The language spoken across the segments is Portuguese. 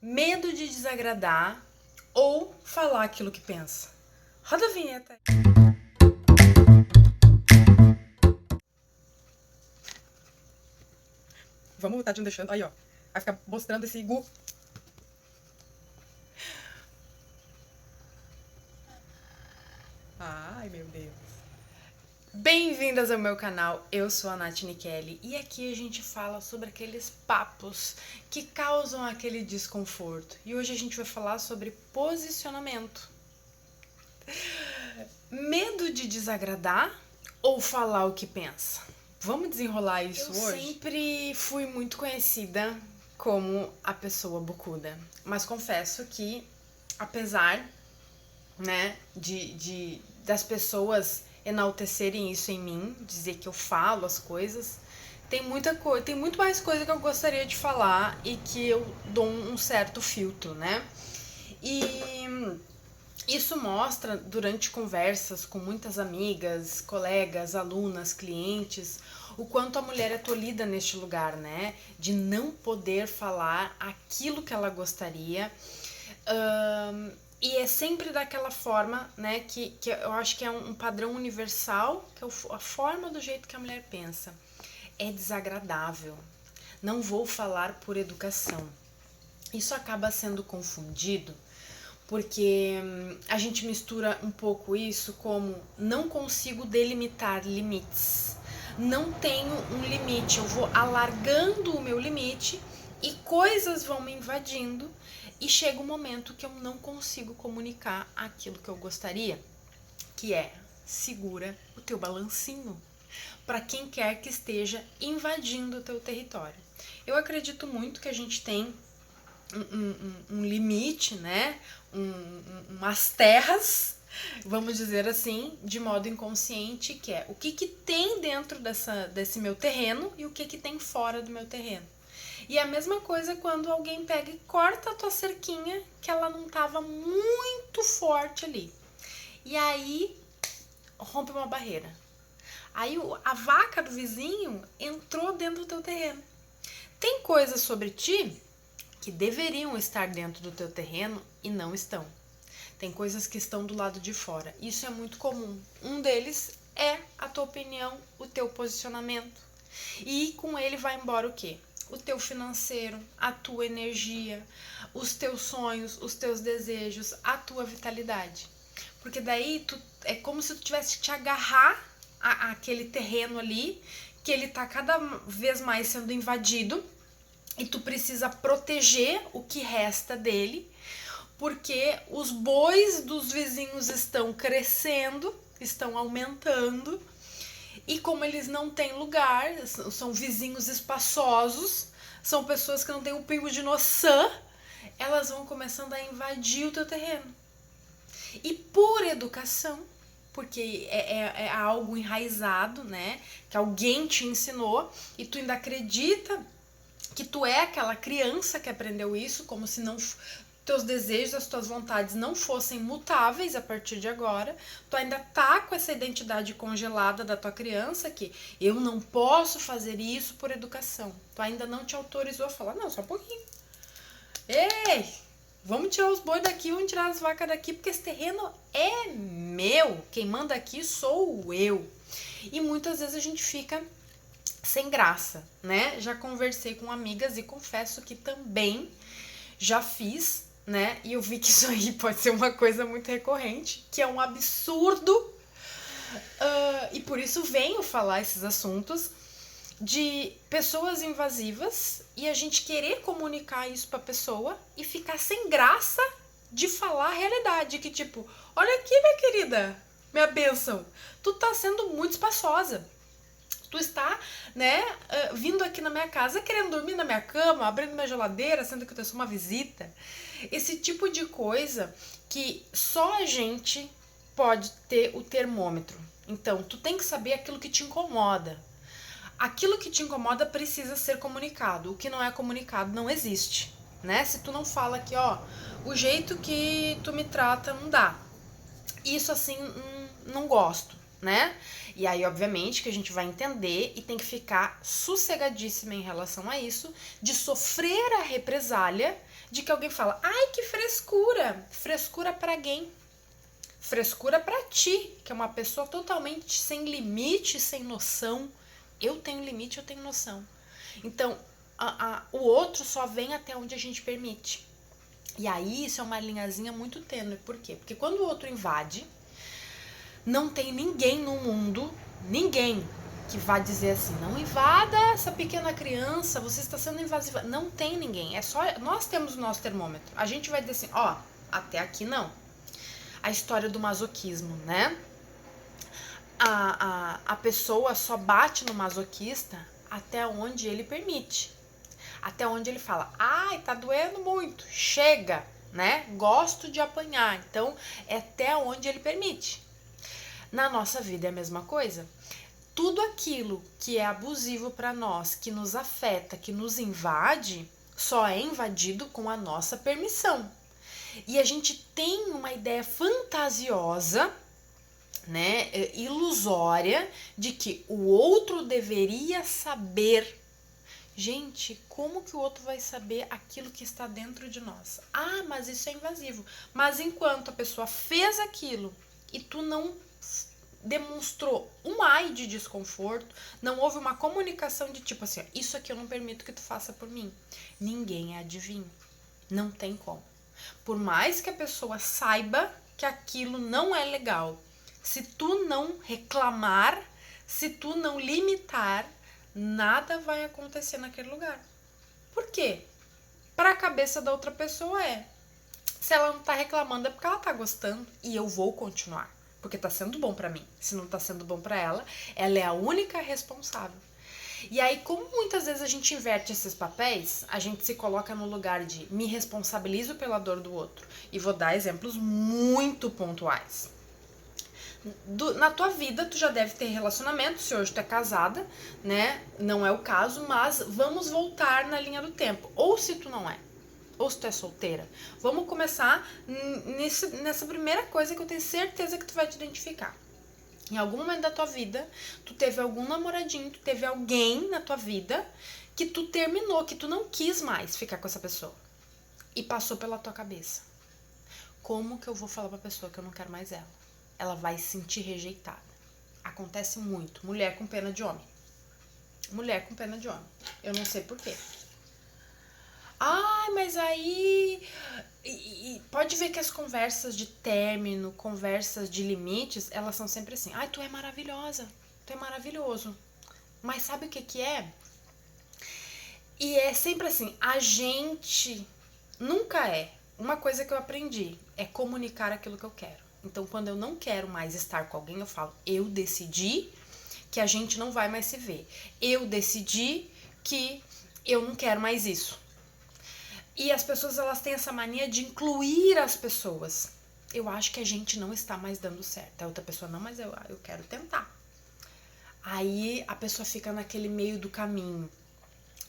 Medo de desagradar ou falar aquilo que pensa. Roda a vinheta. Vamos, tadinho, deixando. Aí, ó. Vai ficar mostrando esse gu. Ai, meu Deus. Bem-vindas ao meu canal, eu sou a Nath Nikelli e aqui a gente fala sobre aqueles papos que causam aquele desconforto. E hoje a gente vai falar sobre posicionamento. Medo de desagradar ou falar o que pensa? Vamos desenrolar isso hoje? Eu sempre fui muito conhecida como a pessoa bocuda, mas confesso que apesar, né, das pessoas enaltecerem isso em mim, dizer que eu falo as coisas, tem muito mais coisa que eu gostaria de falar e que eu dou um certo filtro, né? E isso mostra durante conversas com muitas amigas, colegas, alunas, clientes, o quanto a mulher é tolhida neste lugar, né? De não poder falar aquilo que ela gostaria. E é sempre daquela forma, né, que eu acho que é um padrão universal, que é a forma do jeito que a mulher pensa. É desagradável. Não vou falar por educação. Isso acaba sendo confundido porque a gente mistura um pouco isso como não consigo delimitar limites. Não tenho um limite, eu vou alargando o meu limite e coisas vão me invadindo e chega um momento que eu não consigo comunicar aquilo que eu gostaria, que é segura o teu balancinho para quem quer que esteja invadindo o teu território. Eu acredito muito que a gente tem um limite, né? Umas terras, vamos dizer assim, de modo inconsciente, que é o que tem dentro desse meu terreno e o que tem fora do meu terreno. E a mesma coisa quando alguém pega e corta a tua cerquinha, que ela não estava muito forte ali. E aí rompe uma barreira. Aí a vaca do vizinho entrou dentro do teu terreno. Tem coisas sobre ti que deveriam estar dentro do teu terreno e não estão. Tem coisas que estão do lado de fora. Isso é muito comum. Um deles é a tua opinião, o teu posicionamento. E com ele vai embora o quê? O teu financeiro, a tua energia, os teus sonhos, os teus desejos, a tua vitalidade. Porque daí é como se tu tivesse que te agarrar àquele terreno ali, que ele tá cada vez mais sendo invadido, e tu precisa proteger o que resta dele, porque os bois dos vizinhos estão crescendo, estão aumentando, e como eles não têm lugar, são vizinhos espaçosos, são pessoas que não têm um pingo de noção, elas vão começando a invadir o teu terreno. E por educação, porque é algo enraizado, né? Que alguém te ensinou e tu ainda acredita que tu é aquela criança que aprendeu isso, como se não teus desejos, as tuas vontades não fossem mutáveis a partir de agora. Tu ainda tá com essa identidade congelada da tua criança, que eu não posso fazer isso por educação. Tu ainda não te autorizou a falar, não, só um pouquinho. Ei, vamos tirar os bois daqui, vamos tirar as vacas daqui, porque esse terreno é meu. Quem manda aqui sou eu. E muitas vezes a gente fica sem graça, né? Já conversei com amigas e confesso que também já fiz, né? E eu vi que isso aí pode ser uma coisa muito recorrente, que é um absurdo. E por isso venho falar esses assuntos de pessoas invasivas e a gente querer comunicar isso pra pessoa e ficar sem graça de falar a realidade, que tipo, olha aqui, minha querida, minha bênção, tu tá sendo muito espaçosa. Tu está, né, vindo aqui na minha casa, querendo dormir na minha cama, abrindo minha geladeira, sendo que eu sou uma visita. Esse tipo de coisa que só a gente pode ter o termômetro. Então, tu tem que saber aquilo que te incomoda. Aquilo que te incomoda precisa ser comunicado. O que não é comunicado não existe, né? Se tu não fala que, ó, o jeito que tu me trata não dá. Isso assim, não gosto, né? E aí, obviamente, que a gente vai entender e tem que ficar sossegadíssima em relação a isso, de sofrer a represália de que alguém fala, ai, que frescura. Frescura pra quem? Frescura pra ti, que é uma pessoa totalmente sem limite, sem noção. Eu tenho limite, eu tenho noção. Então, o outro só vem até onde a gente permite. E aí, isso é uma linhazinha muito tênue. Por quê? Porque quando o outro invade, não tem ninguém no mundo, ninguém que vá dizer assim, não invada essa pequena criança, você está sendo invasiva. Não tem ninguém, é só nós temos o nosso termômetro. A gente vai dizer assim, ó, até aqui não. A história do masoquismo, né? A pessoa só bate no masoquista até onde ele permite. Até onde ele fala, ai, tá doendo muito, chega, né? Gosto de apanhar. Então, é até onde ele permite. Na nossa vida é a mesma coisa. Tudo aquilo que é abusivo para nós, que nos afeta, que nos invade, só é invadido com a nossa permissão. E a gente tem uma ideia fantasiosa, né, ilusória, de que o outro deveria saber. Gente, como que o outro vai saber aquilo que está dentro de nós? Ah, mas isso é invasivo. Mas enquanto a pessoa fez aquilo e tu não demonstrou um ai de desconforto, não houve uma comunicação de tipo assim, isso aqui eu não permito que tu faça por mim. Ninguém é adivinho. Não tem como. Por mais que a pessoa saiba que aquilo não é legal, se tu não reclamar, se tu não limitar, nada vai acontecer naquele lugar. Por quê? Para a cabeça da outra pessoa se ela não tá reclamando é porque ela tá gostando e eu vou continuar, porque tá sendo bom para mim. Se não tá sendo bom para ela, ela é a única responsável. E aí, como muitas vezes a gente inverte esses papéis, a gente se coloca no lugar de me responsabilizo pela dor do outro. E vou dar exemplos muito pontuais. Na tua vida, tu já deve ter relacionamento, se hoje tu é casada, né? Não é o caso, mas vamos voltar na linha do tempo. Ou se tu não é, ou se tu é solteira. Vamos começar nessa primeira coisa que eu tenho certeza que tu vai te identificar. Em algum momento da tua vida, tu teve algum namoradinho, tu teve alguém na tua vida que tu terminou, que tu não quis mais ficar com essa pessoa. E passou pela tua cabeça. Como que eu vou falar pra pessoa que eu não quero mais ela? Ela vai se sentir rejeitada. Acontece muito. Mulher com pena de homem. Mulher com pena de homem. Eu não sei por quê. Ah, mas aí... E pode ver que as conversas de término, conversas de limites, elas são sempre assim. Ai, tu é maravilhosa, tu é maravilhoso. Mas sabe o que que é? E é sempre assim, a gente nunca é. Uma coisa que eu aprendi é comunicar aquilo que eu quero. Então, quando eu não quero mais estar com alguém, eu falo, eu decidi que a gente não vai mais se ver. Eu decidi que eu não quero mais isso. E as pessoas, elas têm essa mania de incluir as pessoas. Eu acho que a gente não está mais dando certo. A outra pessoa, não, mas eu quero tentar. Aí a pessoa fica naquele meio do caminho.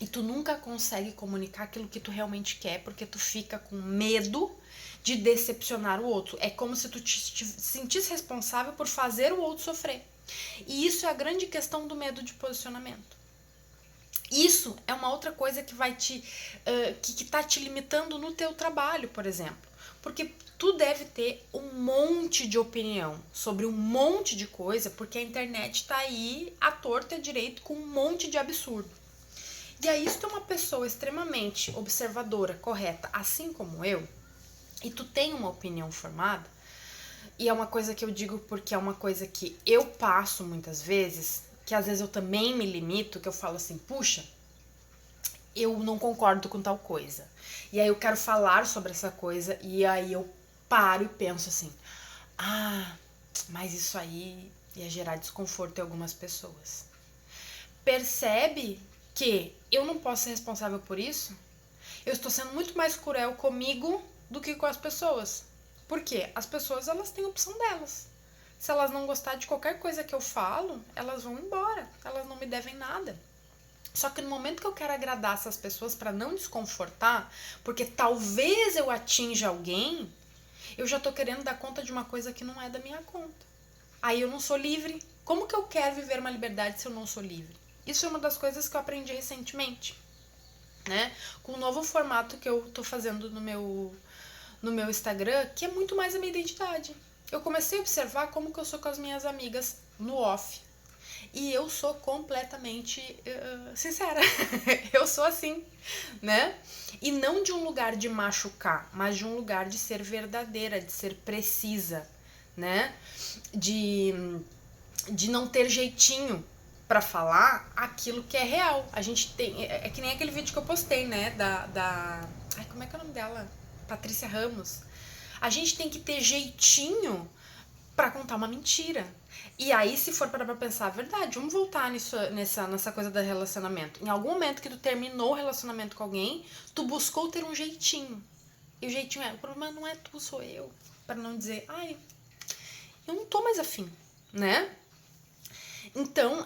E tu nunca consegue comunicar aquilo que tu realmente quer, porque tu fica com medo de decepcionar o outro. É como se tu te sentisse responsável por fazer o outro sofrer. E isso é a grande questão do medo de posicionamento. Isso é uma outra coisa que vai que tá te limitando no teu trabalho, por exemplo. Porque tu deve ter um monte de opinião sobre um monte de coisa, porque a internet tá aí à torta e à direito com um monte de absurdo. E aí, se tu é uma pessoa extremamente observadora, correta, assim como eu, e tu tem uma opinião formada, e é uma coisa que eu digo porque é uma coisa que eu passo muitas vezes, que às vezes eu também me limito, que eu falo assim, puxa, eu não concordo com tal coisa. E aí eu quero falar sobre essa coisa, e aí eu paro e penso assim, mas isso aí ia gerar desconforto em algumas pessoas. Percebe que eu não posso ser responsável por isso? Eu estou sendo muito mais cruel comigo do que com as pessoas. Por quê? As pessoas, elas têm a opção delas. Se elas não gostarem de qualquer coisa que eu falo, elas vão embora. Elas não me devem nada. Só que no momento que eu quero agradar essas pessoas para não desconfortar, porque talvez eu atinja alguém, eu já tô querendo dar conta de uma coisa que não é da minha conta. Aí eu não sou livre. Como que eu quero viver uma liberdade se eu não sou livre? Isso é uma das coisas que eu aprendi recentemente. né? Com o novo formato que eu tô fazendo no meu Instagram, que é muito mais a minha identidade. Eu comecei a observar como que eu sou com as minhas amigas no off. E eu sou completamente sincera. Eu sou assim, né? E não de um lugar de machucar, mas de um lugar de ser verdadeira, de ser precisa, né? De não ter jeitinho pra falar aquilo que é real. A gente tem. É que nem aquele vídeo que eu postei, né? Ai, como é que é o nome dela? Patrícia Ramos. A gente tem que ter jeitinho pra contar uma mentira. E aí, se for pra pensar a verdade, vamos voltar nessa coisa do relacionamento. Em algum momento que tu terminou o relacionamento com alguém, tu buscou ter um jeitinho. E o jeitinho o problema não é tu, sou eu. Pra não dizer, ai, eu não tô mais afim, né? Então,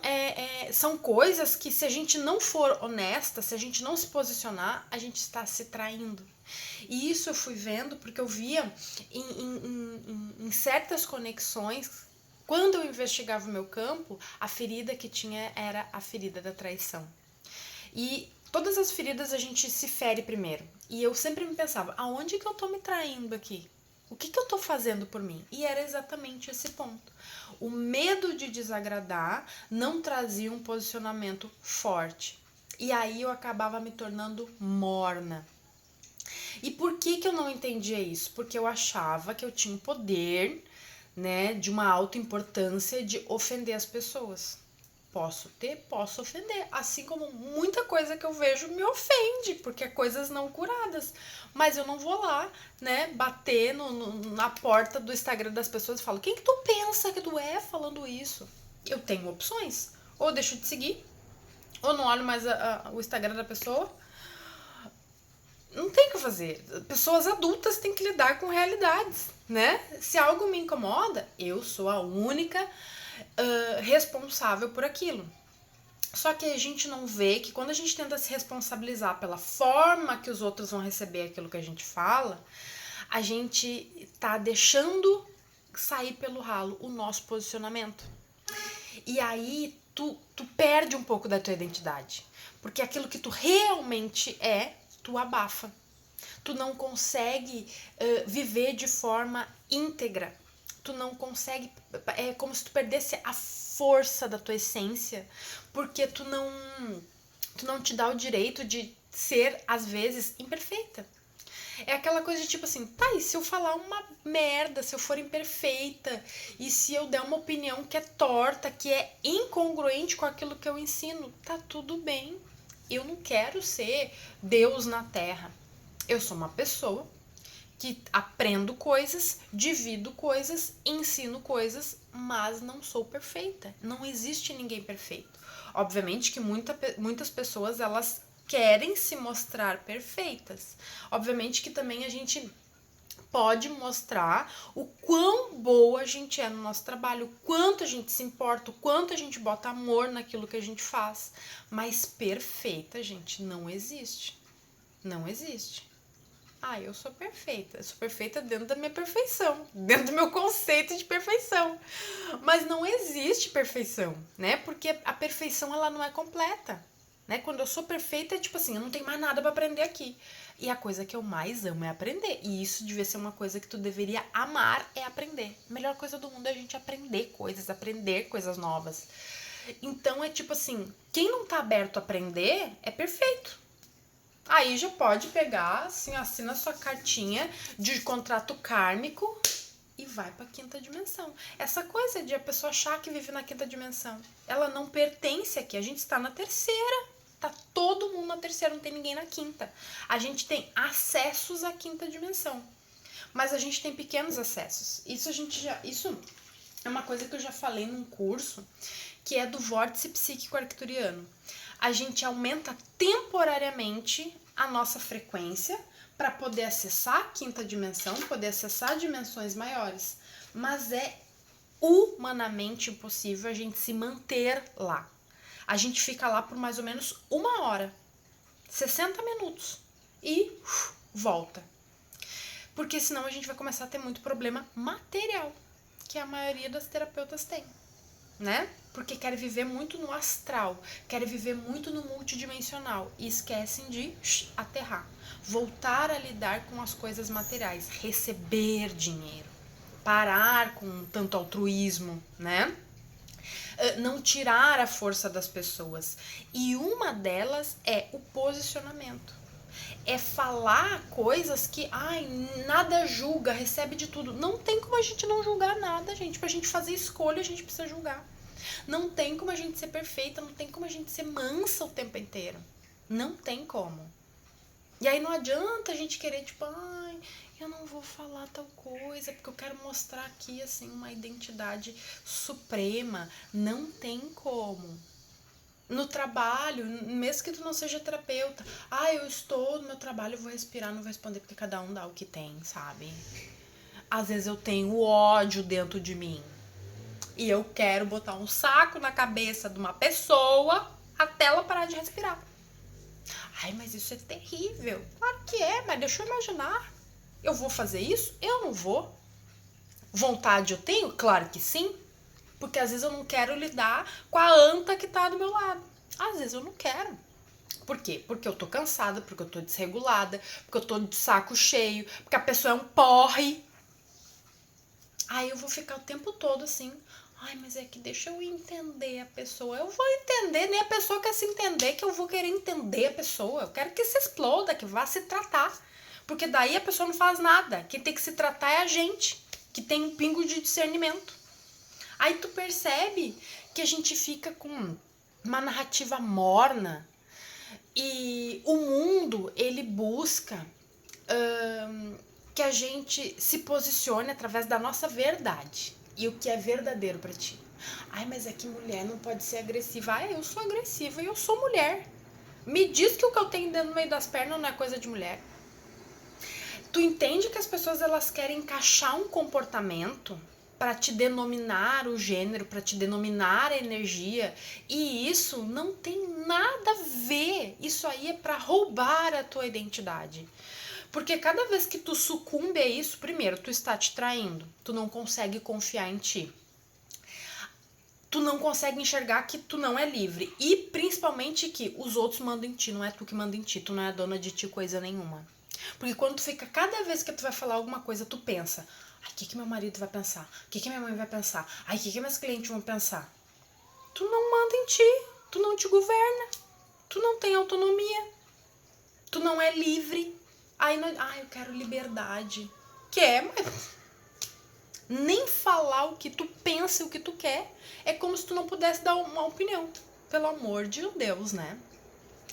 são coisas que se a gente não for honesta, se a gente não se posicionar, a gente está se traindo. E isso eu fui vendo porque eu via em certas conexões, quando eu investigava o meu campo, a ferida que tinha era a ferida da traição. E todas as feridas a gente se fere primeiro. E eu sempre me pensava, aonde que eu tô me traindo aqui? O que eu tô fazendo por mim? E era exatamente esse ponto. O medo de desagradar não trazia um posicionamento forte. E aí eu acabava me tornando morna. E por que eu não entendia isso? Porque eu achava que eu tinha o poder, né, de uma alta importância de ofender as pessoas. Posso ofender, assim como muita coisa que eu vejo me ofende, porque é coisas não curadas. Mas eu não vou lá, né, bater na porta do Instagram das pessoas e falo, quem que tu pensa que tu é falando isso? Eu tenho opções. Ou deixo de seguir, ou não olho mais o Instagram da pessoa. Não tem o que fazer. Pessoas adultas têm que lidar com realidades, né? Se algo me incomoda, eu sou a única responsável por aquilo. Só que a gente não vê que quando a gente tenta se responsabilizar pela forma que os outros vão receber aquilo que a gente fala, a gente tá deixando sair pelo ralo o nosso posicionamento. E aí tu perde um pouco da tua identidade. Porque aquilo que tu realmente tu abafa. Tu não consegue viver de forma íntegra. Tu não consegue. É como se tu perdesse a força da tua essência, porque tu não te dá o direito de ser, às vezes, imperfeita. É aquela coisa de tipo assim, tá, e se eu falar uma merda, se eu for imperfeita, e se eu der uma opinião que é torta, que é incongruente com aquilo que eu ensino, tá tudo bem. Eu não quero ser Deus na Terra. Eu sou uma pessoa que aprendo coisas, divido coisas, ensino coisas, mas não sou perfeita. Não existe ninguém perfeito. Obviamente que muitas pessoas, elas querem se mostrar perfeitas. Obviamente que também a gente pode mostrar o quão boa a gente é no nosso trabalho, o quanto a gente se importa, o quanto a gente bota amor naquilo que a gente faz. Mas perfeita, gente, não existe. Não existe. Eu sou perfeita. Eu sou perfeita dentro da minha perfeição, dentro do meu conceito de perfeição. Mas não existe perfeição, né? Porque a perfeição, ela não é completa, né? Quando eu sou perfeita, é tipo assim, eu não tenho mais nada pra aprender aqui. E a coisa que eu mais amo é aprender. E isso devia ser uma coisa que tu deveria amar, é aprender. A melhor coisa do mundo é a gente aprender coisas novas. Então é tipo assim, quem não tá aberto a aprender é perfeito. Aí já pode pegar, assim, assina sua cartinha de contrato kármico e vai pra quinta dimensão. Essa coisa de a pessoa achar que vive na quinta dimensão, ela não pertence aqui, a gente está na terceira. Tá todo mundo na terceira, não tem ninguém na quinta. A gente tem acessos à quinta dimensão, mas a gente tem pequenos acessos. Isso é uma coisa que eu já falei num curso, que é do vórtice psíquico arcturiano. A gente aumenta temporariamente a nossa frequência para poder acessar a quinta dimensão, poder acessar dimensões maiores. Mas é humanamente impossível a gente se manter lá. A gente fica lá por mais ou menos 1 hora, 60 minutos e volta. Porque senão a gente vai começar a ter muito problema material, que a maioria das terapeutas tem, né? porque querem viver muito no astral, querem viver muito no multidimensional e esquecem de aterrar, voltar a lidar com as coisas materiais, receber dinheiro, parar com tanto altruísmo, né? Não tirar a força das pessoas. E uma delas é o posicionamento. É falar coisas que, nada julga, recebe de tudo. Não tem como a gente não julgar nada, gente. Pra gente fazer escolha, a gente precisa julgar. Não tem como a gente ser perfeita, não tem como a gente ser mansa o tempo inteiro. Não tem como. E aí não adianta a gente querer, tipo, eu não vou falar tal coisa, porque eu quero mostrar aqui, assim, uma identidade suprema. Não tem como. No trabalho, mesmo que tu não seja terapeuta, eu estou no meu trabalho, eu vou respirar, não vou responder, porque cada um dá o que tem, sabe? Às vezes eu tenho ódio dentro de mim e eu quero botar um saco na cabeça de uma pessoa até ela parar de respirar. Mas isso é terrível. Claro que é, mas deixa eu imaginar. Eu vou fazer isso? Eu não vou. Vontade eu tenho? Claro que sim. Porque às vezes eu não quero lidar com a anta que tá do meu lado. Às vezes eu não quero. Por quê? Porque eu tô cansada, porque eu tô desregulada, porque eu tô de saco cheio, porque a pessoa é um porre. Aí eu vou ficar o tempo todo assim, mas é que deixa eu entender a pessoa. Eu vou entender, nem a pessoa quer se entender, que eu vou querer entender a pessoa. Eu quero que se exploda, que vá se tratar. Porque daí a pessoa não faz nada. Quem tem que se tratar é a gente, que tem um pingo de discernimento. Aí tu percebe que a gente fica com uma narrativa morna e o mundo, ele busca que a gente se posicione através da nossa verdade e o que é verdadeiro pra ti. Mas é que mulher não pode ser agressiva. Eu sou agressiva e eu sou mulher. Me diz que o que eu tenho dentro no meio das pernas não é coisa de mulher. Tu entende que as pessoas elas querem encaixar um comportamento para te denominar o gênero, para te denominar a energia, e isso não tem nada a ver. Isso aí é para roubar a tua identidade. Porque cada vez que tu sucumbe a isso, primeiro, tu está te traindo, tu não consegue confiar em ti. Tu não consegue enxergar que tu não é livre. E principalmente que os outros mandam em ti, não é tu que manda em ti, tu não é dona de ti coisa nenhuma. Porque quando tu fica, cada vez que tu vai falar alguma coisa, tu pensa, o que meu marido vai pensar? O que minha mãe vai pensar? O que meus clientes vão pensar? Tu não manda em ti, tu não te governa, tu não tem autonomia, tu não é livre. Eu quero liberdade. Mas nem falar o que tu pensa e o que tu quer é como se tu não pudesse dar uma opinião. Pelo amor de Deus, né?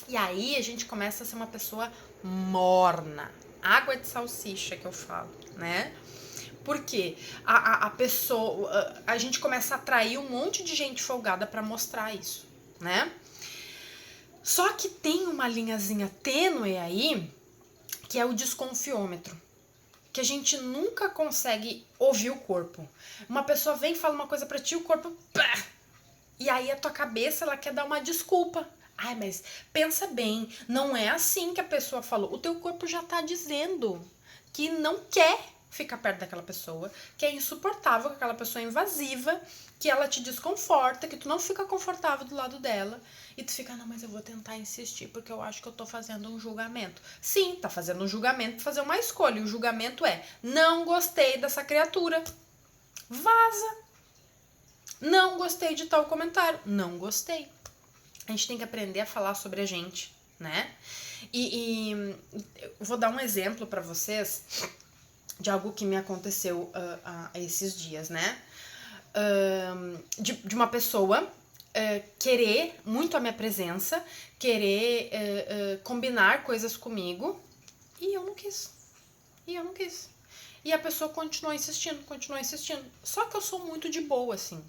E aí a gente começa a ser uma pessoa morna. Água de salsicha que eu falo, né? Porque a pessoa, a gente começa a atrair um monte de gente folgada pra mostrar isso, né? Só que tem uma linhazinha tênue aí, que é o desconfiômetro, que a gente nunca consegue ouvir o corpo. Uma pessoa vem e fala uma coisa pra ti, o corpo... Pá! E aí a tua cabeça, ela quer dar uma desculpa. Mas pensa bem, não é assim que a pessoa falou. O teu corpo já tá dizendo que não quer ficar perto daquela pessoa, que é insuportável, que aquela pessoa é invasiva, que ela te desconforta, que tu não fica confortável do lado dela, e tu fica, não, mas eu vou tentar insistir, porque eu acho que eu tô fazendo um julgamento. Sim, tá fazendo um julgamento pra fazer uma escolha, e o julgamento é, não gostei dessa criatura, vaza. Não gostei de tal comentário, não gostei. A gente tem que aprender a falar sobre a gente, né? E eu vou dar um exemplo pra vocês de algo que me aconteceu esses dias, né? De uma pessoa querer muito a minha presença, querer combinar coisas comigo, e eu não quis. E a pessoa continuou insistindo. Só que eu sou muito de boa, assim.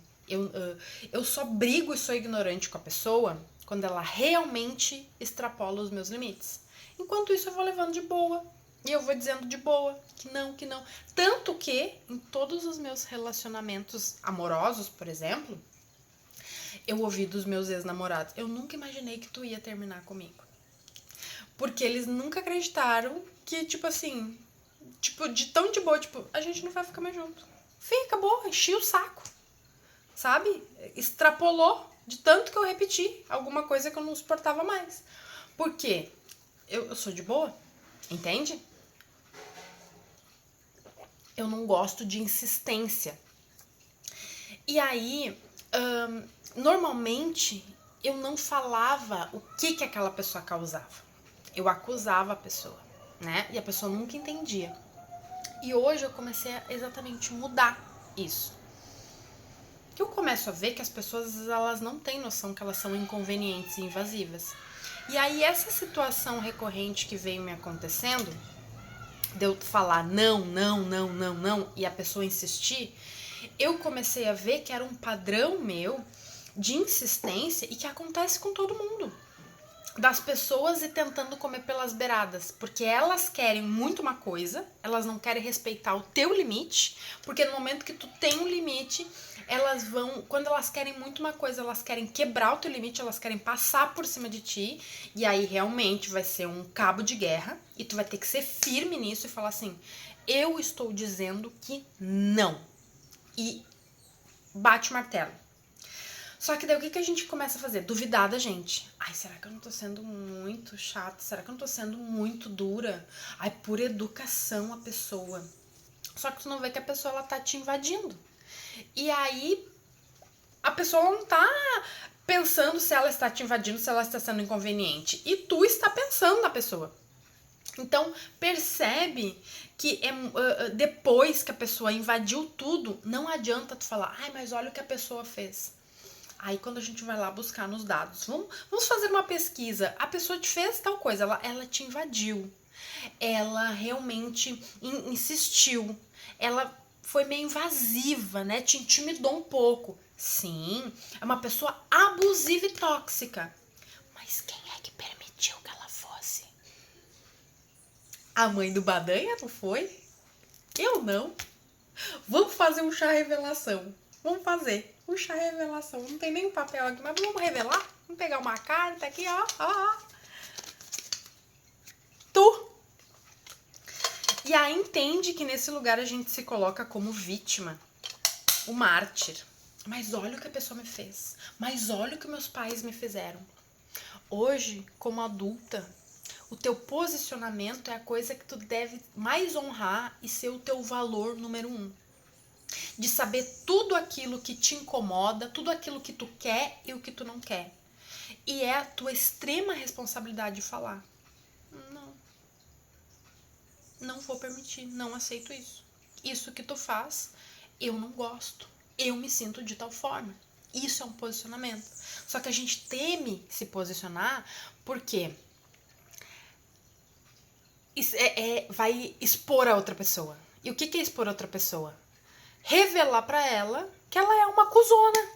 Eu só brigo e sou ignorante com a pessoa quando ela realmente extrapola os meus limites. Enquanto isso, eu vou levando de boa. E eu vou dizendo de boa que não. Tanto que, em todos os meus relacionamentos amorosos, por exemplo, eu ouvi dos meus ex-namorados, eu nunca imaginei que tu ia terminar comigo. Porque eles nunca acreditaram que, tipo assim, de tão de boa, a gente não vai ficar mais junto. Fim, acabou, enchi o saco. sabe? Extrapolou de tanto que eu repeti alguma coisa que eu não suportava mais. Por quê? Eu sou de boa, entende? Eu não gosto de insistência. E aí, normalmente, eu não falava o que aquela pessoa causava. Eu acusava a pessoa, né? E a pessoa nunca entendia. E hoje eu comecei a exatamente mudar isso. Eu começo a ver que as pessoas, elas não têm noção que elas são inconvenientes e invasivas. E aí essa situação recorrente que veio me acontecendo, de eu falar não, e a pessoa insistir, eu comecei a ver que era um padrão meu de insistência e que acontece com todo mundo. Das pessoas e tentando comer pelas beiradas, porque elas querem muito uma coisa, elas não querem respeitar o teu limite, porque no momento que tu tem um limite, elas vão, quando elas querem muito uma coisa, elas querem quebrar o teu limite, elas querem passar por cima de ti, e aí realmente vai ser um cabo de guerra, e tu vai ter que ser firme nisso e falar assim, eu estou dizendo que não, e bate o martelo. Só que daí o que a gente começa a fazer? Duvidar da gente. Ai, será que eu não tô sendo muito chata? Será que eu não tô sendo muito dura? Ai, por educação a pessoa. Só que tu não vê que a pessoa, ela tá te invadindo. E aí, a pessoa não tá pensando se ela está te invadindo, se ela está sendo inconveniente. E tu está pensando na pessoa. Então, percebe que depois que a pessoa invadiu tudo, não adianta tu falar, ai, mas olha o que a pessoa fez. Aí quando a gente vai lá buscar nos dados, vamos fazer uma pesquisa. A pessoa te fez tal coisa, ela te invadiu. Ela realmente insistiu. Ela foi meio invasiva, né? Te intimidou um pouco. Sim, é uma pessoa abusiva e tóxica. Mas quem é que permitiu que ela fosse? A mãe do Badanha, não foi? Eu não. Vamos fazer um chá revelação. Vamos fazer. Um chá revelação. Não tem nem papel aqui, mas vamos revelar? Vamos pegar uma carta aqui, ó. Tu. E aí entende que nesse lugar a gente se coloca como vítima. O mártir. Mas olha o que a pessoa me fez. Mas olha o que meus pais me fizeram. Hoje, como adulta, o teu posicionamento é a coisa que tu deve mais honrar e ser o teu valor número 1. De saber tudo aquilo que te incomoda, tudo aquilo que tu quer e o que tu não quer. E é a tua extrema responsabilidade de falar. Não vou permitir, não aceito isso. Isso que tu faz, eu não gosto. Eu me sinto de tal forma. Isso é um posicionamento. Só que a gente teme se posicionar porque vai expor a outra pessoa. E o que é expor a outra pessoa? Revelar pra ela que ela é uma cuzona,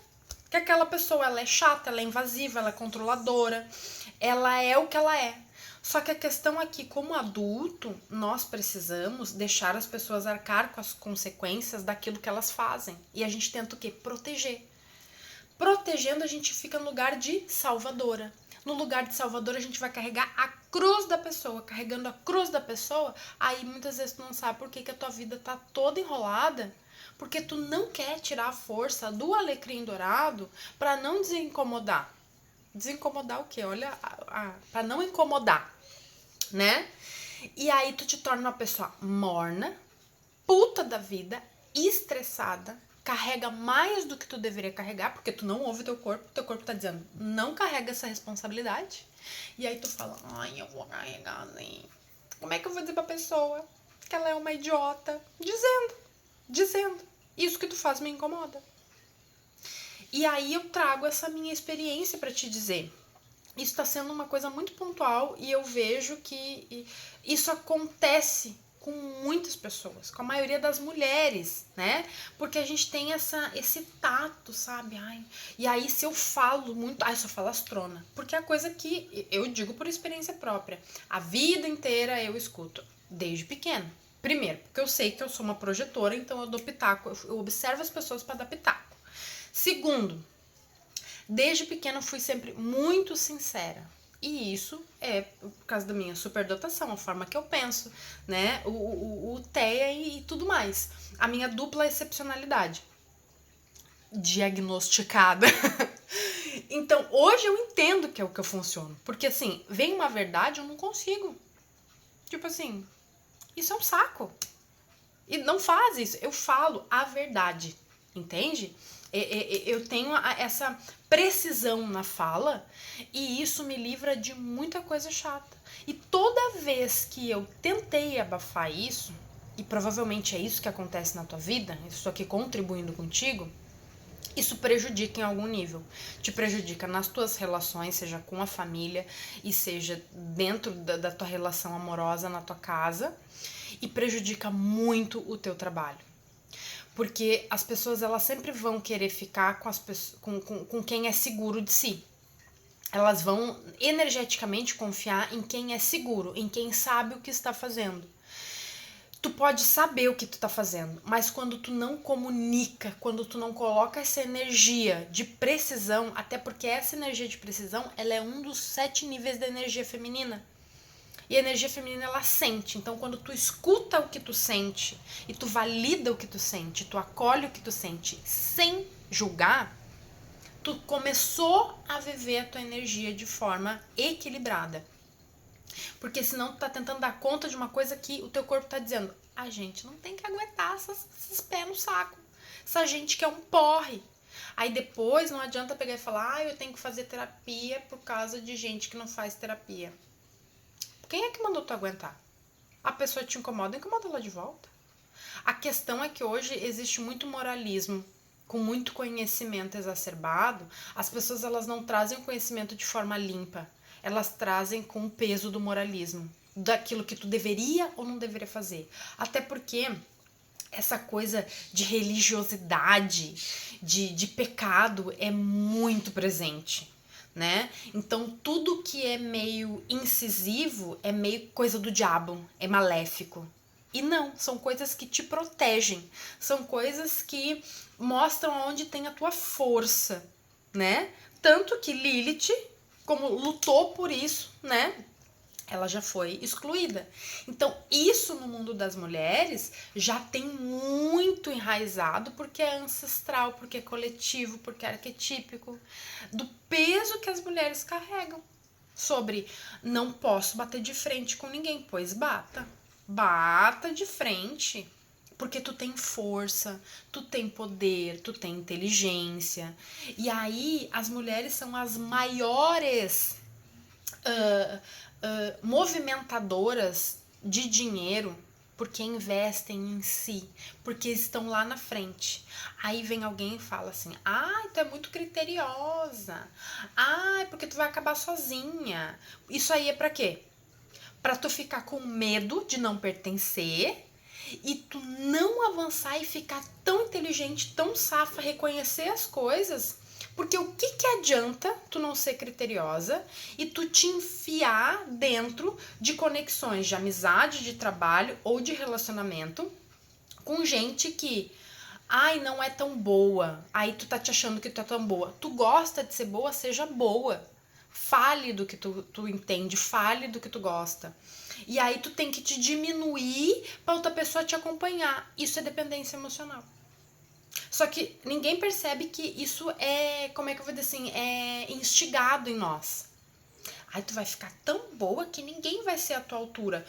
que aquela pessoa, ela é chata, ela é invasiva, ela é controladora, ela é o que ela é. Só que a questão aqui, como adulto, nós precisamos deixar as pessoas arcar com as consequências daquilo que elas fazem. E a gente tenta o quê? Proteger. Protegendo, a gente fica no lugar de salvadora. No lugar de salvadora, a gente vai carregar a cruz da pessoa. Carregando a cruz da pessoa, aí muitas vezes tu não sabe por que a tua vida tá toda enrolada, porque tu não quer tirar a força do alecrim dourado para não desincomodar. Desincomodar o quê? Olha, para não incomodar, né? E aí tu te torna uma pessoa morna, puta da vida, estressada, carrega mais do que tu deveria carregar, porque tu não ouve teu corpo tá dizendo, não carrega essa responsabilidade. E aí tu fala, ai, eu vou carregar assim. Como é que eu vou dizer pra pessoa que ela é uma idiota? Dizendo. Isso que tu faz me incomoda. E aí eu trago essa minha experiência pra te dizer. Isso tá sendo uma coisa muito pontual e eu vejo que isso acontece com muitas pessoas, com a maioria das mulheres, né? Porque a gente tem esse tato, sabe? Ai, e aí se eu falo muito, eu sou falastrona. Porque é a coisa que eu digo por experiência própria. A vida inteira eu escuto, desde pequena. Primeiro, porque eu sei que eu sou uma projetora, então eu dou pitaco, eu observo as pessoas para dar pitaco. Segundo, desde pequena eu fui sempre muito sincera. E isso é por causa da minha superdotação, a forma que eu penso, né? O TEA e tudo mais. A minha dupla excepcionalidade. diagnosticada. Então, hoje eu entendo que é o que eu funciono. Porque, assim, vem uma verdade, eu não consigo. Tipo assim, isso é um saco. E não faz isso. Eu falo a verdade, entende? Eu tenho essa precisão na fala e isso me livra de muita coisa chata. E toda vez que eu tentei abafar isso, e provavelmente é isso que acontece na tua vida, eu estou aqui contribuindo contigo, isso prejudica em algum nível. Te prejudica nas tuas relações, seja com a família e seja dentro da tua relação amorosa na tua casa, e prejudica muito o teu trabalho. Porque as pessoas elas sempre vão querer ficar com quem é seguro de si. Elas vão energeticamente confiar em quem é seguro, em quem sabe o que está fazendo. Tu pode saber o que tu tá fazendo, mas quando tu não comunica, quando tu não coloca essa energia de precisão, até porque essa energia de precisão, ela é um dos 7 níveis da energia feminina. E a energia feminina, ela sente. Então, quando tu escuta o que tu sente, e tu valida o que tu sente, tu acolhe o que tu sente, sem julgar, tu começou a viver a tua energia de forma equilibrada. Porque senão tu tá tentando dar conta de uma coisa que o teu corpo tá dizendo, a gente não tem que aguentar esses pés no saco. Essa gente quer um porre. Aí depois não adianta pegar e falar, eu tenho que fazer terapia por causa de gente que não faz terapia. Quem é que mandou tu aguentar? A pessoa te incomoda ela de volta. A questão é que hoje existe muito moralismo, com muito conhecimento exacerbado. As pessoas elas não trazem o conhecimento de forma limpa. Elas trazem com o peso do moralismo, daquilo que tu deveria ou não deveria fazer. Até porque essa coisa de religiosidade, de pecado é muito presente. Né? Então tudo que é meio incisivo é meio coisa do diabo, é maléfico. E não, são coisas que te protegem, são coisas que mostram onde tem a tua força, né? Tanto que Lilith, como lutou por isso, né? Ela já foi excluída. Então, isso no mundo das mulheres já tem muito enraizado, porque é ancestral, porque é coletivo, porque é arquetípico, do peso que as mulheres carregam sobre não posso bater de frente com ninguém. Pois bata. Bata de frente. Porque tu tem força, tu tem poder, tu tem inteligência. E aí, as mulheres são as maiores movimentadoras de dinheiro porque investem em si, porque estão lá na frente. Aí vem alguém e fala assim, tu é muito criteriosa, porque tu vai acabar sozinha. Isso aí é pra quê? Pra tu ficar com medo de não pertencer e tu não avançar e ficar tão inteligente, tão safa, reconhecer as coisas. Porque o que adianta tu não ser criteriosa e tu te enfiar dentro de conexões de amizade, de trabalho ou de relacionamento com gente que, não é tão boa. Aí tu tá te achando que tu é tão boa. Tu gosta de ser boa, seja boa. Fale do que tu entende, fale do que tu gosta. E aí tu tem que te diminuir pra outra pessoa te acompanhar. Isso é dependência emocional. Só que ninguém percebe que isso é, como é que eu vou dizer assim, é instigado em nós. Aí tu vai ficar tão boa que ninguém vai ser à tua altura.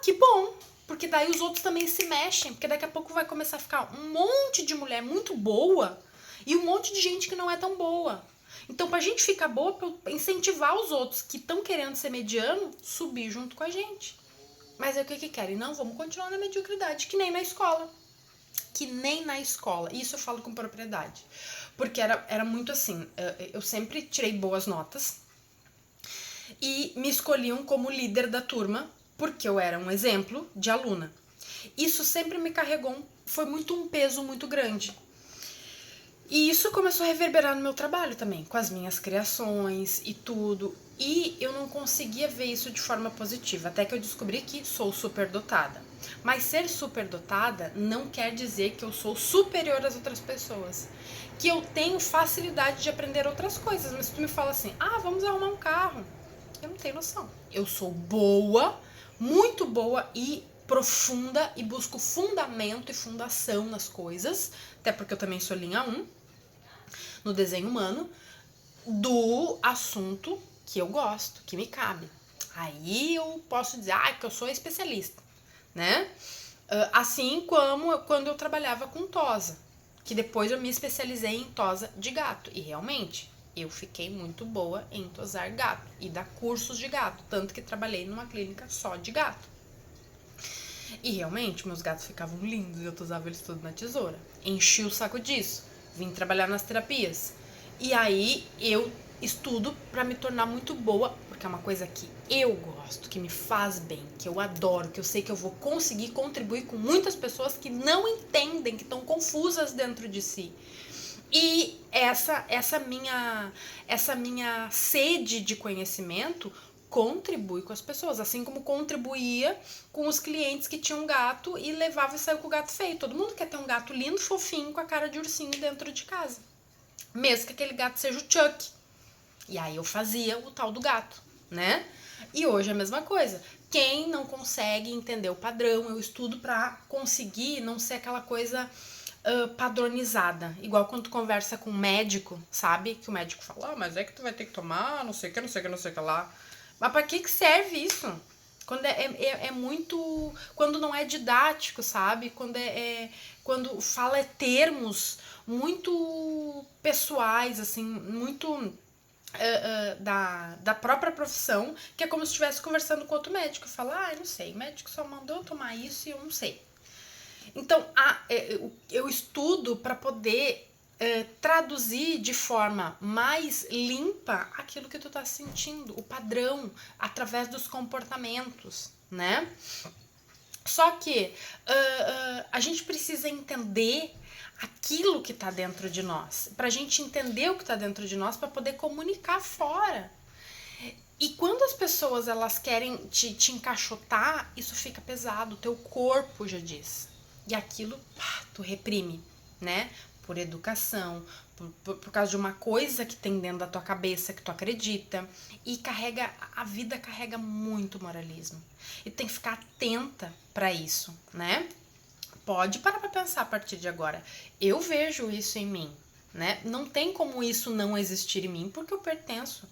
Que bom! Porque daí os outros também se mexem, porque daqui a pouco vai começar a ficar um monte de mulher muito boa e um monte de gente que não é tão boa. Então, pra gente ficar boa, pra incentivar os outros que estão querendo ser mediano, subir junto com a gente. Mas aí o que querem? Não, vamos continuar na mediocridade, que nem na escola. Isso eu falo com propriedade. Porque era muito assim, eu sempre tirei boas notas e me escolhiam como líder da turma porque eu era um exemplo de aluna. Isso sempre me carregou, foi um peso muito grande. E isso começou a reverberar no meu trabalho também, com as minhas criações e tudo. E eu não conseguia ver isso de forma positiva, até que eu descobri que sou superdotada. Mas ser superdotada não quer dizer que eu sou superior às outras pessoas. Que eu tenho facilidade de aprender outras coisas. Mas se tu me fala assim, vamos arrumar um carro, eu não tenho noção. Eu sou boa, muito boa e profunda e busco fundamento e fundação nas coisas, até porque eu também sou linha 1. no desenho humano do assunto que eu gosto, que me cabe. Aí eu posso dizer, que eu sou especialista, né? Assim como quando eu trabalhava com tosa, que depois eu me especializei em tosa de gato. E realmente, eu fiquei muito boa em tosar gato e dar cursos de gato, tanto que trabalhei numa clínica só de gato. E realmente, meus gatos ficavam lindos e eu tosava eles tudo na tesoura. Enchi o saco disso, vim trabalhar nas terapias. E aí eu estudo para me tornar muito boa, porque é uma coisa que eu gosto, que me faz bem, que eu adoro, que eu sei que eu vou conseguir contribuir com muitas pessoas que não entendem, que estão confusas dentro de si. E essa minha sede de conhecimento contribui com as pessoas, assim como contribuía com os clientes que tinham gato e levava e saiu com o gato feio. Todo mundo quer ter um gato lindo, fofinho, com a cara de ursinho dentro de casa, mesmo que aquele gato seja o Chuck. E aí eu fazia o tal do gato, né? E hoje é a mesma coisa. Quem não consegue entender o padrão, eu estudo pra conseguir não ser aquela coisa padronizada. Igual quando tu conversa com um médico, sabe? Que o médico fala, mas é que tu vai ter que tomar, não sei o que, não sei o que, não sei o que lá. Mas pra que serve isso? Quando é muito... Quando não é didático, sabe? Quando fala termos muito pessoais, assim, muito... da própria profissão, que é como se estivesse conversando com outro médico. Fala, eu não sei, o médico só mandou eu tomar isso e eu não sei. Então, eu estudo para poder traduzir de forma mais limpa aquilo que tu tá sentindo, o padrão, através dos comportamentos, né? Só que a gente precisa entender aquilo que tá dentro de nós, pra gente entender o que tá dentro de nós, pra poder comunicar fora. E quando as pessoas elas querem te encaixotar, isso fica pesado, o teu corpo já diz. E aquilo, tu reprime, né? Por educação, por causa de uma coisa que tem dentro da tua cabeça, que tu acredita. E a vida carrega muito moralismo. E tem que ficar atenta pra isso, né? Pode parar pra pensar a partir de agora. Eu vejo isso em mim, né? Não tem como isso não existir em mim, porque eu pertenço.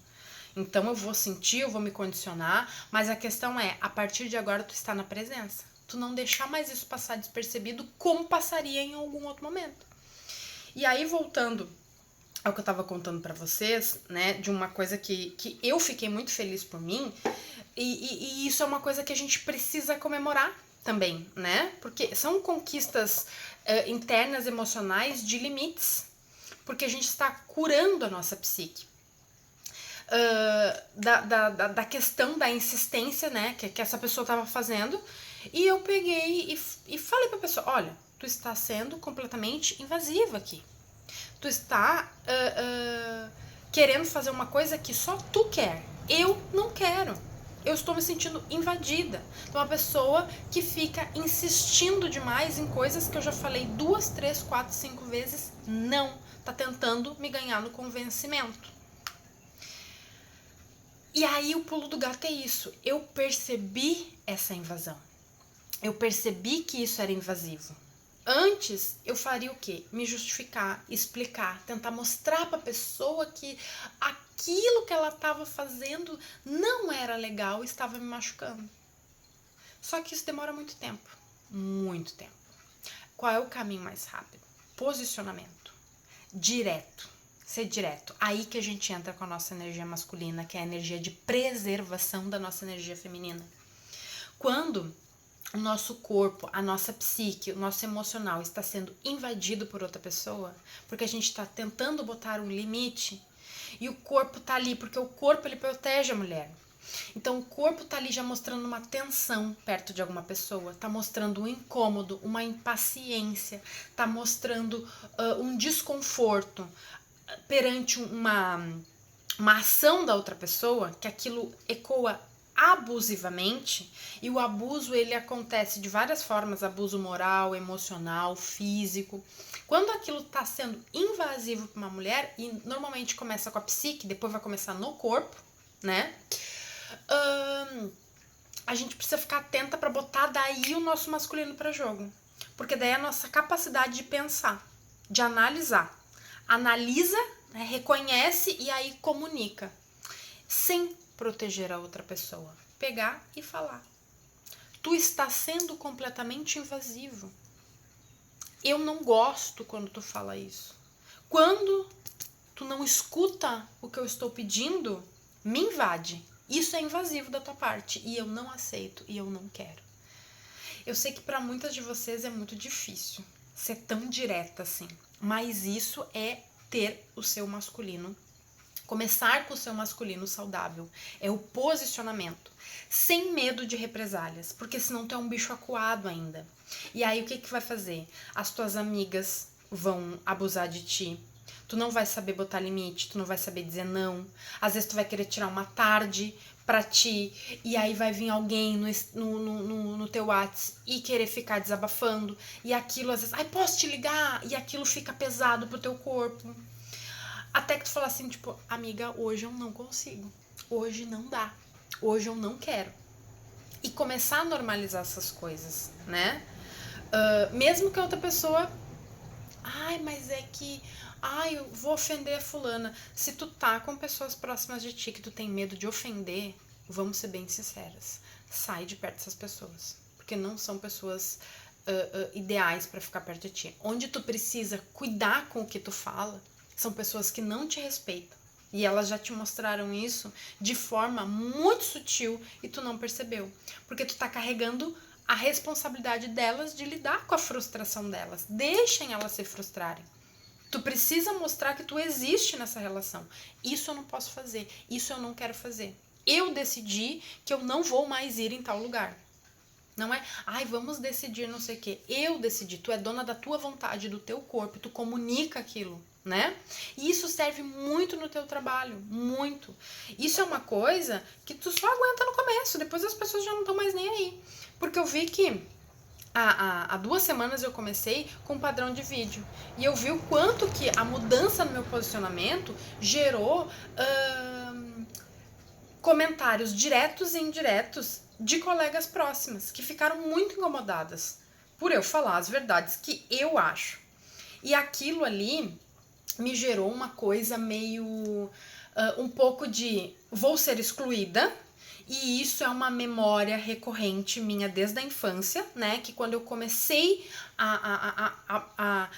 Então eu vou sentir, eu vou me condicionar, mas a questão é, a partir de agora tu está na presença. Tu não deixar mais isso passar despercebido como passaria em algum outro momento. E aí, voltando ao que eu tava contando pra vocês, né, de uma coisa que eu fiquei muito feliz por mim, e isso é uma coisa que a gente precisa comemorar também, né, porque são conquistas internas, emocionais, de limites, porque a gente está curando a nossa psique. Da questão da insistência, né, que essa pessoa estava fazendo, e eu peguei e falei pra pessoa, olha, tu está sendo completamente invasiva aqui. Tu está querendo fazer uma coisa que só tu quer. Eu não quero. Eu estou me sentindo invadida. Então, uma pessoa que fica insistindo demais em coisas que eu já falei 2, 3, 4, 5 vezes, não. Tá tentando me ganhar no convencimento. E aí o pulo do gato é isso. Eu percebi essa invasão. Eu percebi que isso era invasivo. Antes, eu faria o quê? Me justificar, explicar, tentar mostrar pra pessoa que aquilo que ela estava fazendo não era legal e estava me machucando. Só que isso demora muito tempo. Muito tempo. Qual é o caminho mais rápido? Posicionamento. Direto. Ser direto. Aí que a gente entra com a nossa energia masculina, que é a energia de preservação da nossa energia feminina. Quando o nosso corpo, a nossa psique, o nosso emocional está sendo invadido por outra pessoa, porque a gente está tentando botar um limite, e o corpo tá ali, porque o corpo ele protege a mulher. Então o corpo tá ali já mostrando uma tensão perto de alguma pessoa, tá mostrando um incômodo, uma impaciência, tá mostrando um desconforto perante uma ação da outra pessoa, que aquilo ecoa abusivamente, e o abuso ele acontece de várias formas, abuso moral, emocional, físico. Quando aquilo está sendo invasivo para uma mulher, e normalmente começa com a psique, depois vai começar no corpo, né? A gente precisa ficar atenta para botar daí o nosso masculino para jogo, porque daí é a nossa capacidade de pensar, de analisar. Analisa né? Reconhece e aí comunica, sem proteger a outra pessoa. Pegar e falar. Tu está sendo completamente invasivo. Eu não gosto quando tu fala isso. Quando tu não escuta o que eu estou pedindo, me invade. Isso é invasivo da tua parte e eu não aceito e eu não quero. Eu sei que para muitas de vocês é muito difícil ser tão direta assim, mas isso é ter o seu masculino. Começar com o seu masculino saudável. É o posicionamento. Sem medo de represálias, porque senão tu é um bicho acuado ainda. E aí o que vai fazer? As tuas amigas vão abusar de ti. Tu não vai saber botar limite, tu não vai saber dizer não. Às vezes tu vai querer tirar uma tarde pra ti, e aí vai vir alguém no teu WhatsApp e querer ficar desabafando. E aquilo às vezes, ai, posso te ligar? E aquilo fica pesado pro teu corpo. Até que tu fala assim, tipo, amiga, hoje eu não consigo. Hoje não dá. Hoje eu não quero. E começar a normalizar essas coisas, né? Mesmo que a outra pessoa... Ai, mas é que... Ai, eu vou ofender a fulana. Se tu tá com pessoas próximas de ti que tu tem medo de ofender, vamos ser bem sinceras. Sai de perto dessas pessoas. Porque não são pessoas ideais pra ficar perto de ti. Onde tu precisa cuidar com o que tu fala, são pessoas que não te respeitam. E elas já te mostraram isso de forma muito sutil e tu não percebeu. Porque tu tá carregando a responsabilidade delas de lidar com a frustração delas. Deixem elas se frustrarem. Tu precisa mostrar que tu existe nessa relação. Isso eu não posso fazer. Isso eu não quero fazer. Eu decidi que eu não vou mais ir em tal lugar. Não é, ai, vamos decidir não sei o quê. Eu decidi. Tu é dona da tua vontade, do teu corpo. Tu comunica aquilo, né? E isso serve muito no teu trabalho. Muito. Isso é uma coisa que tu só aguenta no começo. Depois as pessoas já não estão mais nem aí. Porque eu vi que há 2 semanas eu comecei com um padrão de vídeo. E eu vi o quanto que a mudança no meu posicionamento gerou comentários diretos e indiretos de colegas próximas, que ficaram muito incomodadas por eu falar as verdades que eu acho. E aquilo ali me gerou uma coisa meio... um pouco de vou ser excluída. E isso é uma memória recorrente minha desde a infância, né? Que quando eu comecei a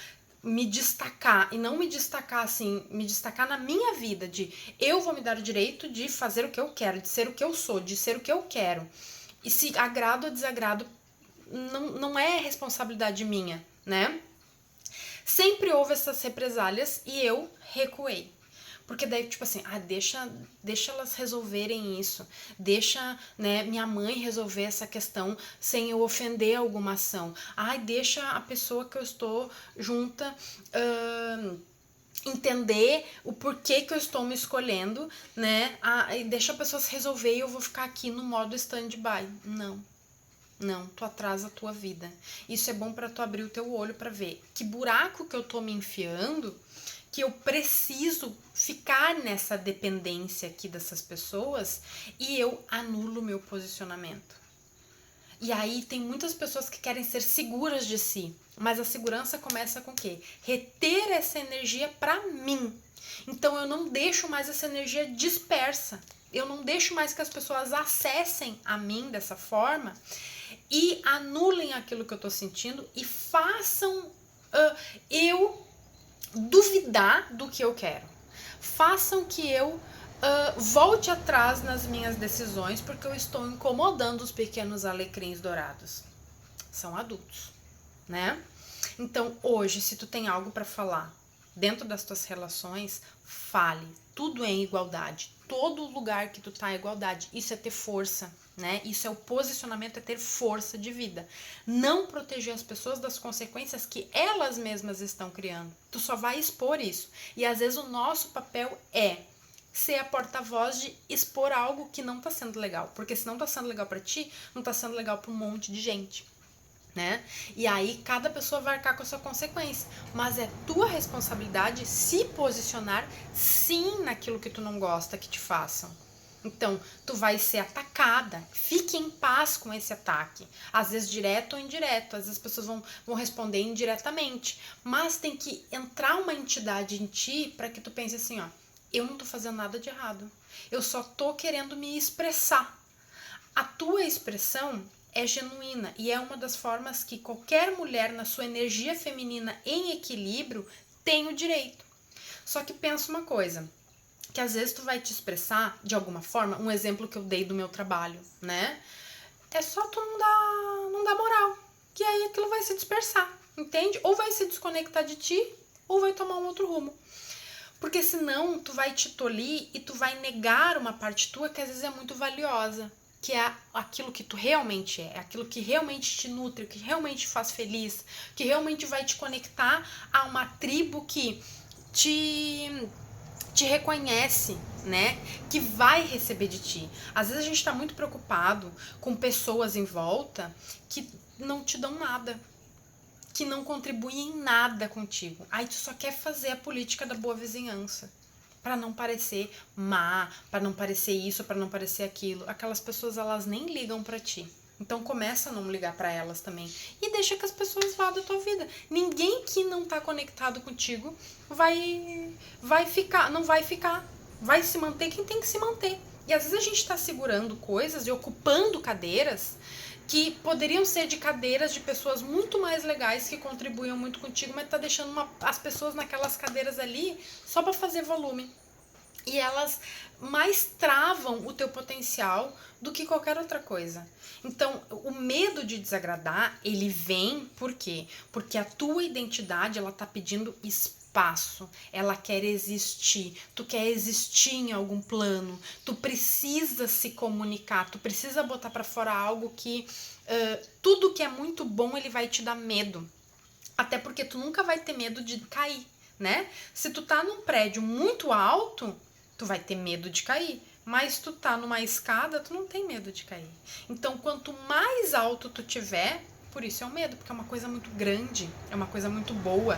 me destacar, e não me destacar assim, me destacar na minha vida, de eu vou me dar o direito de fazer o que eu quero, de ser o que eu sou, de ser o que eu quero. E se agrado ou desagrado não é responsabilidade minha, né? Sempre houve essas represálias e eu recuei. Porque daí, tipo assim, deixa elas resolverem isso. Deixa, né, minha mãe resolver essa questão sem eu ofender alguma ação. Ai, deixa a pessoa que eu estou junta entender o porquê que eu estou me escolhendo, né? Deixa a pessoa se resolver e eu vou ficar aqui no modo stand-by. Não, tu atrasa a tua vida. Isso é bom pra tu abrir o teu olho pra ver que buraco que eu tô me enfiando, que eu preciso ficar nessa dependência aqui dessas pessoas e eu anulo meu posicionamento. E aí tem muitas pessoas que querem ser seguras de si, mas a segurança começa com o quê? Reter essa energia pra mim. Então eu não deixo mais essa energia dispersa. Eu não deixo mais que as pessoas acessem a mim dessa forma e anulem aquilo que eu tô sentindo e façam eu duvidar do que eu quero. Façam que eu volte atrás nas minhas decisões porque eu estou incomodando os pequenos alecrins dourados. São adultos, né? Então, hoje, se tu tem algo para falar dentro das tuas relações, fale. Tudo é em igualdade. Todo lugar que tu tá é igualdade. Isso é ter força, né? Isso é o posicionamento, é ter força de vida. Não proteger as pessoas das consequências que elas mesmas estão criando. Tu só vai expor isso. E às vezes o nosso papel é ser a porta-voz de expor algo que não tá sendo legal. Porque se não tá sendo legal pra ti, não tá sendo legal pra um monte de gente, né? E aí cada pessoa vai arcar com a sua consequência. Mas é tua responsabilidade se posicionar sim naquilo que tu não gosta que te façam. Então, tu vai ser atacada. Fique em paz com esse ataque. Às vezes direto ou indireto. Às vezes as pessoas vão responder indiretamente. Mas tem que entrar uma entidade em ti para que tu pense assim, ó. Eu não tô fazendo nada de errado. Eu só tô querendo me expressar. A tua expressão é genuína e é uma das formas que qualquer mulher na sua energia feminina em equilíbrio tem o direito. Só que pensa uma coisa, que às vezes tu vai te expressar de alguma forma, um exemplo que eu dei do meu trabalho, né? É só tu não dar moral, que aí aquilo vai se dispersar, entende? Ou vai se desconectar de ti, ou vai tomar um outro rumo. Porque senão tu vai te tolir e tu vai negar uma parte tua que às vezes é muito valiosa, que é aquilo que tu realmente é, aquilo que realmente te nutre, que realmente te faz feliz, que realmente vai te conectar a uma tribo que te reconhece, né? Que vai receber de ti. Às vezes a gente tá muito preocupado com pessoas em volta que não te dão nada, que não contribuem em nada contigo. Aí tu só quer fazer a política da boa vizinhança, para não parecer má, para não parecer isso, para não parecer aquilo. Aquelas pessoas, elas nem ligam para ti. Então começa a não ligar para elas também e deixa que as pessoas vá da tua vida. Ninguém que não tá conectado contigo vai ficar, não vai ficar. Vai se manter quem tem que se manter. E às vezes a gente tá segurando coisas e ocupando cadeiras que poderiam ser de cadeiras de pessoas muito mais legais que contribuíam muito contigo, mas tá deixando as pessoas naquelas cadeiras ali só para fazer volume. E elas mais travam o teu potencial do que qualquer outra coisa. Então, o medo de desagradar, ele vem por quê? Porque a tua identidade, ela tá pedindo espaço, ela quer existir, tu quer existir em algum plano, tu precisa se comunicar, tu precisa botar para fora algo que tudo que é muito bom, ele vai te dar medo. Até porque tu nunca vai ter medo de cair, né? Se tu tá num prédio muito alto, tu vai ter medo de cair. Mas tu tá numa escada, tu não tem medo de cair. Então, quanto mais alto tu tiver, por isso é o medo, porque é uma coisa muito grande, é uma coisa muito boa.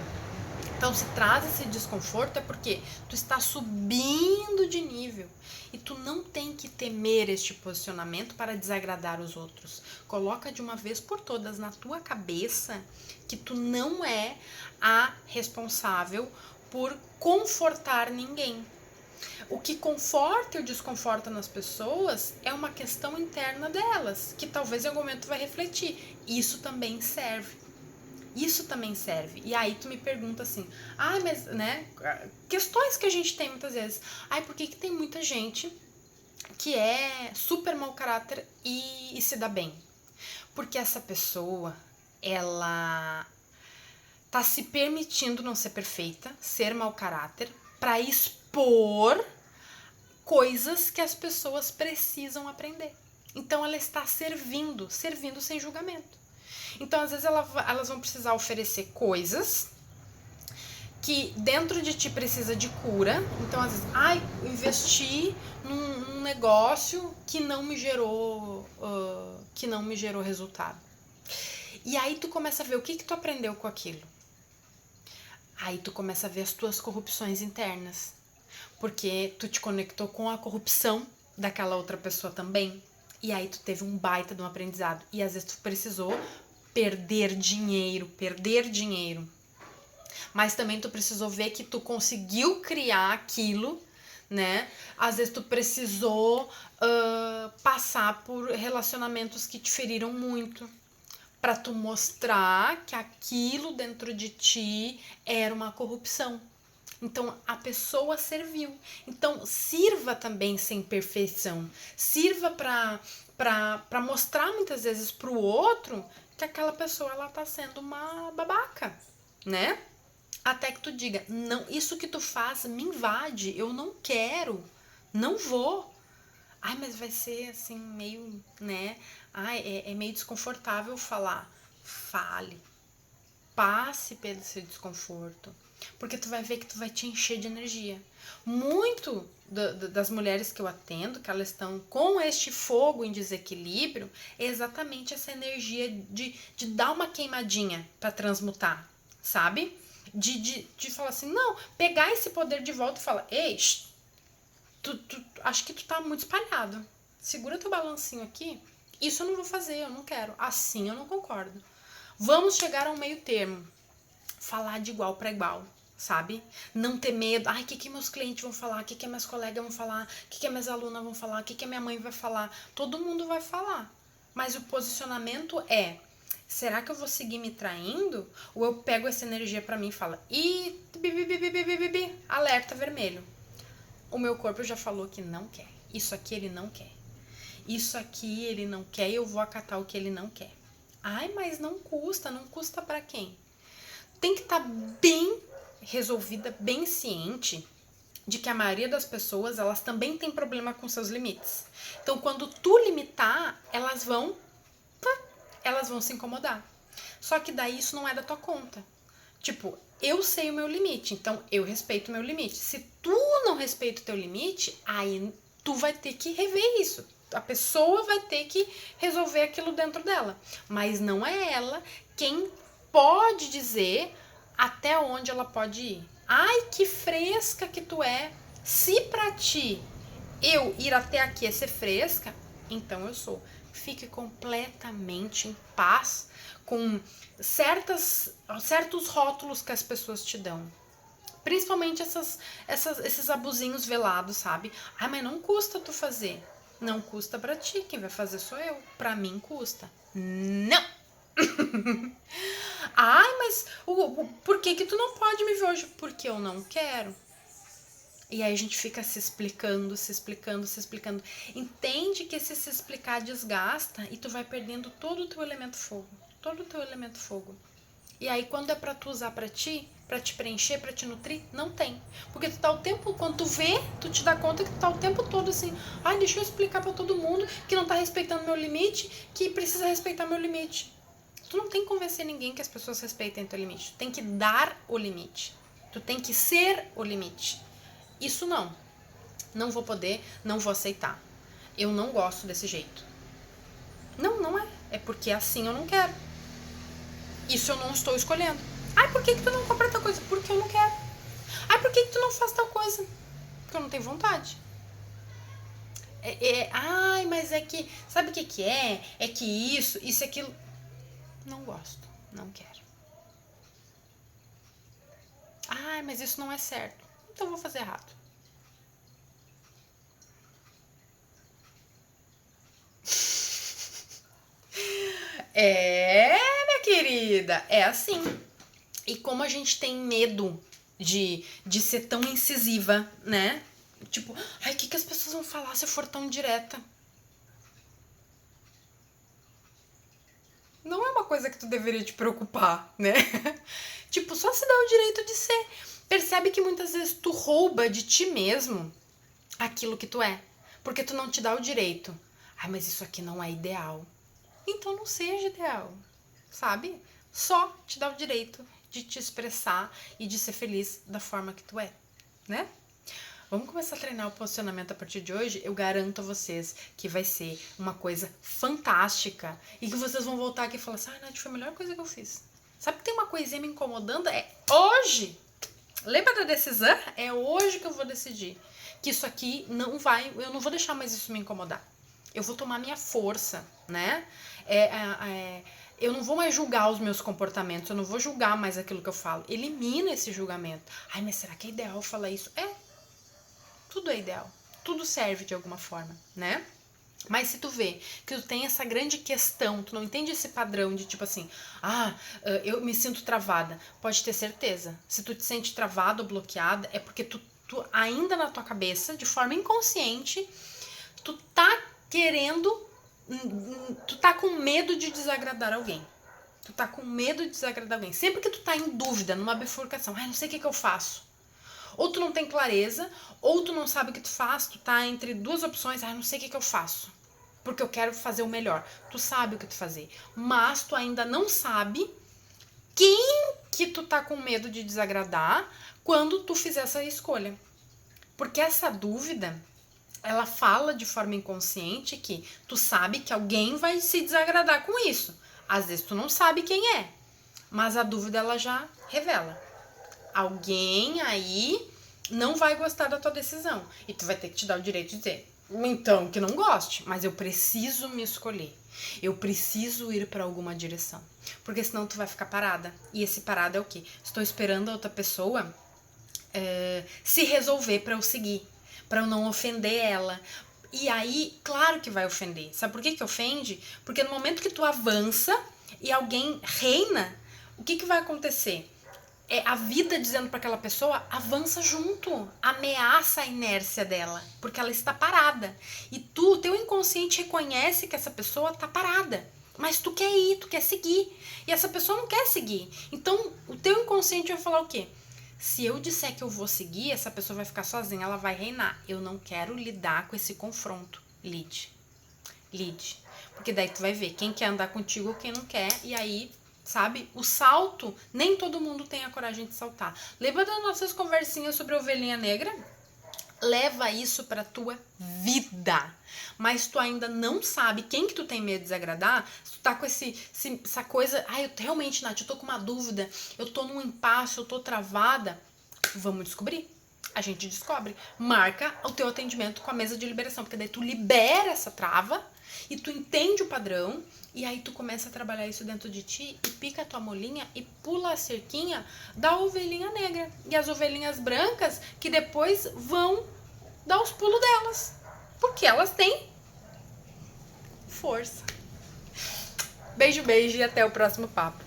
Então, se traz esse desconforto é porque tu está subindo de nível e tu não tem que temer este posicionamento para desagradar os outros. Coloca de uma vez por todas na tua cabeça que tu não é a responsável por confortar ninguém. O que conforta e o desconforta nas pessoas é uma questão interna delas, que talvez em algum momento vai refletir. Isso também serve. Isso também serve. E aí tu me pergunta assim, mas, né, questões que a gente tem muitas vezes. Por que tem muita gente que é super mau caráter e se dá bem? Porque essa pessoa, ela tá se permitindo não ser perfeita, ser mau caráter, para expor coisas que as pessoas precisam aprender. Então ela está servindo sem julgamento. Então, às vezes, elas vão precisar oferecer coisas que dentro de ti precisa de cura. Então, às vezes, investi num negócio que não me gerou resultado. E aí tu começa a ver o que tu aprendeu com aquilo. Aí tu começa a ver as tuas corrupções internas. Porque tu te conectou com a corrupção daquela outra pessoa também. E aí tu teve um baita de um aprendizado. E às vezes tu precisou perder dinheiro. Mas também tu precisou ver que tu conseguiu criar aquilo, né? Às vezes tu precisou passar por relacionamentos que te feriram muito, para tu mostrar que aquilo dentro de ti era uma corrupção. Então, a pessoa serviu. Então, sirva também sem perfeição. Sirva para mostrar muitas vezes pro outro que aquela pessoa, ela tá sendo uma babaca, né? Até que tu diga, não, isso que tu faz me invade, eu não quero, não vou. Mas vai ser assim, meio, né? É meio desconfortável falar. Fale. Passe pelo seu desconforto. Porque tu vai ver que tu vai te encher de energia. Muito das mulheres que eu atendo, que elas estão com este fogo em desequilíbrio, é exatamente essa energia de dar uma queimadinha para transmutar, sabe? De falar assim, não, pegar esse poder de volta e falar, ei, Acho que tu tá muito espalhado. Segura teu balancinho aqui. Isso eu não vou fazer, eu não quero. Assim eu não concordo. Vamos chegar a um meio termo. Falar de igual para igual, sabe? Não ter medo. Ai, o que meus clientes vão falar? O que meus colegas vão falar? O que minhas alunas vão falar? O que minha mãe vai falar? Todo mundo vai falar. Mas o posicionamento é: será que eu vou seguir me traindo? Ou eu pego essa energia pra mim e falo: alerta vermelho. O meu corpo já falou que não quer. Isso aqui ele não quer. Isso aqui ele não quer e eu vou acatar o que ele não quer. Ai, mas não custa pra quem? Tem que estar bem resolvida, bem ciente de que a maioria das pessoas, elas também tem problema com seus limites. Então, quando tu limitar, elas vão se incomodar. Só que daí isso não é da tua conta. Tipo, eu sei o meu limite, então eu respeito o meu limite. Se tu não respeita o teu limite, aí tu vai ter que rever isso. A pessoa vai ter que resolver aquilo dentro dela. Mas não é ela quem pode dizer até onde ela pode ir. Ai, que fresca que tu é. Se pra ti eu ir até aqui é ser fresca, então eu sou. Fique completamente em paz com certos rótulos que as pessoas te dão. Principalmente esses abusinhos velados, sabe? Ah, mas não custa tu fazer. Não custa pra ti, quem vai fazer sou eu. Pra mim custa. Não! Ai, mas por que tu não pode me ver hoje? Porque eu não quero. E aí a gente fica se explicando. Entende que esse se explicar desgasta e tu vai perdendo todo o teu elemento fogo. E aí quando é pra tu usar pra ti preencher, pra te nutrir, não tem. Porque tu tá o tempo, quando tu vê, tu te dá conta que tu tá o tempo todo assim, ai, deixa eu explicar pra todo mundo que não tá respeitando meu limite, que precisa respeitar meu limite. Tu não tem que convencer ninguém que as pessoas respeitem teu limite. Tu tem que dar o limite. Tu tem que ser o limite. Isso não. Não vou poder, não vou aceitar. Eu não gosto desse jeito. Não é. É porque assim eu não quero. Isso eu não estou escolhendo. Ai, por que tu não compra tal coisa? Porque eu não quero. Ai, por que tu não faz tal coisa? Porque eu não tenho vontade. Ai, mas é que... Sabe o que é? É que isso e aquilo... Não gosto. Não quero. Ai, mas isso não é certo. Então eu vou fazer errado. Minha querida, é assim. E como a gente tem medo de ser tão incisiva, né? Tipo, ai, o que as pessoas vão falar se eu for tão direta? Não é uma coisa que tu deveria te preocupar, né? Tipo, só se dá o direito de ser. Percebe que muitas vezes tu rouba de ti mesmo aquilo que tu é. Porque tu não te dá o direito. Ai, mas isso aqui não é ideal. Então não seja ideal, sabe? Só te dá o direito de te expressar e de ser feliz da forma que tu é, né? Vamos começar a treinar o posicionamento a partir de hoje? Eu garanto a vocês que vai ser uma coisa fantástica e que vocês vão voltar aqui e falar assim, Nath, foi a melhor coisa que eu fiz. Sabe que tem uma coisinha me incomodando? É hoje! Lembra da decisão? É hoje que eu vou decidir que isso aqui não vai, eu não vou deixar mais isso me incomodar. Eu vou tomar minha força, né? Eu não vou mais julgar os meus comportamentos, eu não vou julgar mais aquilo que eu falo. Elimina esse julgamento. Ai, mas será que é ideal falar isso? Tudo é ideal. Tudo serve de alguma forma, né? Mas se tu vê que tu tem essa grande questão, tu não entende esse padrão de tipo assim, eu me sinto travada. Pode ter certeza. Se tu te sente travada ou bloqueada, é porque tu ainda na tua cabeça, de forma inconsciente, tu tá querendo, tu tá com medo de desagradar alguém. Tu tá com medo de desagradar alguém. Sempre que tu tá em dúvida, numa bifurcação, não sei o que eu faço. Ou tu não tem clareza, ou tu não sabe o que tu faz, tu tá entre duas opções, não sei o que eu faço. Porque eu quero fazer o melhor. Tu sabe o que tu fazer. Mas tu ainda não sabe quem que tu tá com medo de desagradar quando tu fizer essa escolha. Porque essa dúvida, ela fala de forma inconsciente que tu sabe que alguém vai se desagradar com isso. Às vezes tu não sabe quem é, mas a dúvida ela já revela. Alguém aí não vai gostar da tua decisão. E tu vai ter que te dar o direito de dizer, então, que não goste, mas eu preciso me escolher. Eu preciso ir para alguma direção. Porque senão tu vai ficar parada. E esse parado é o quê? Estou esperando a outra pessoa se resolver para eu seguir. Para eu não ofender ela. E aí, claro que vai ofender. Sabe por que ofende? Porque no momento que tu avança e alguém reina, o que vai acontecer? A vida dizendo para aquela pessoa, avança junto, ameaça a inércia dela, porque ela está parada. E teu inconsciente reconhece que essa pessoa está parada, mas tu quer ir, tu quer seguir, e essa pessoa não quer seguir. Então, o teu inconsciente vai falar o quê? Se eu disser que eu vou seguir, essa pessoa vai ficar sozinha, ela vai reinar. Eu não quero lidar com esse confronto. Lide. Porque daí tu vai ver quem quer andar contigo ou quem não quer, e aí... Sabe? O salto, nem todo mundo tem a coragem de saltar. Lembra das nossas conversinhas sobre a ovelhinha negra? Leva isso pra tua vida. Mas tu ainda não sabe quem que tu tem medo de desagradar. Tu tá com essa coisa... eu realmente, Nath, eu tô com uma dúvida. Eu tô num impasse, eu tô travada. Vamos descobrir. A gente descobre. Marca o teu atendimento com a mesa de liberação. Porque daí tu libera essa trava e tu entende o padrão. E aí tu começa a trabalhar isso dentro de ti e pica a tua molinha e pula a cerquinha da ovelhinha negra. E as ovelhinhas brancas que depois vão dar os pulos delas. Porque elas têm força. Beijo, beijo e até o próximo papo.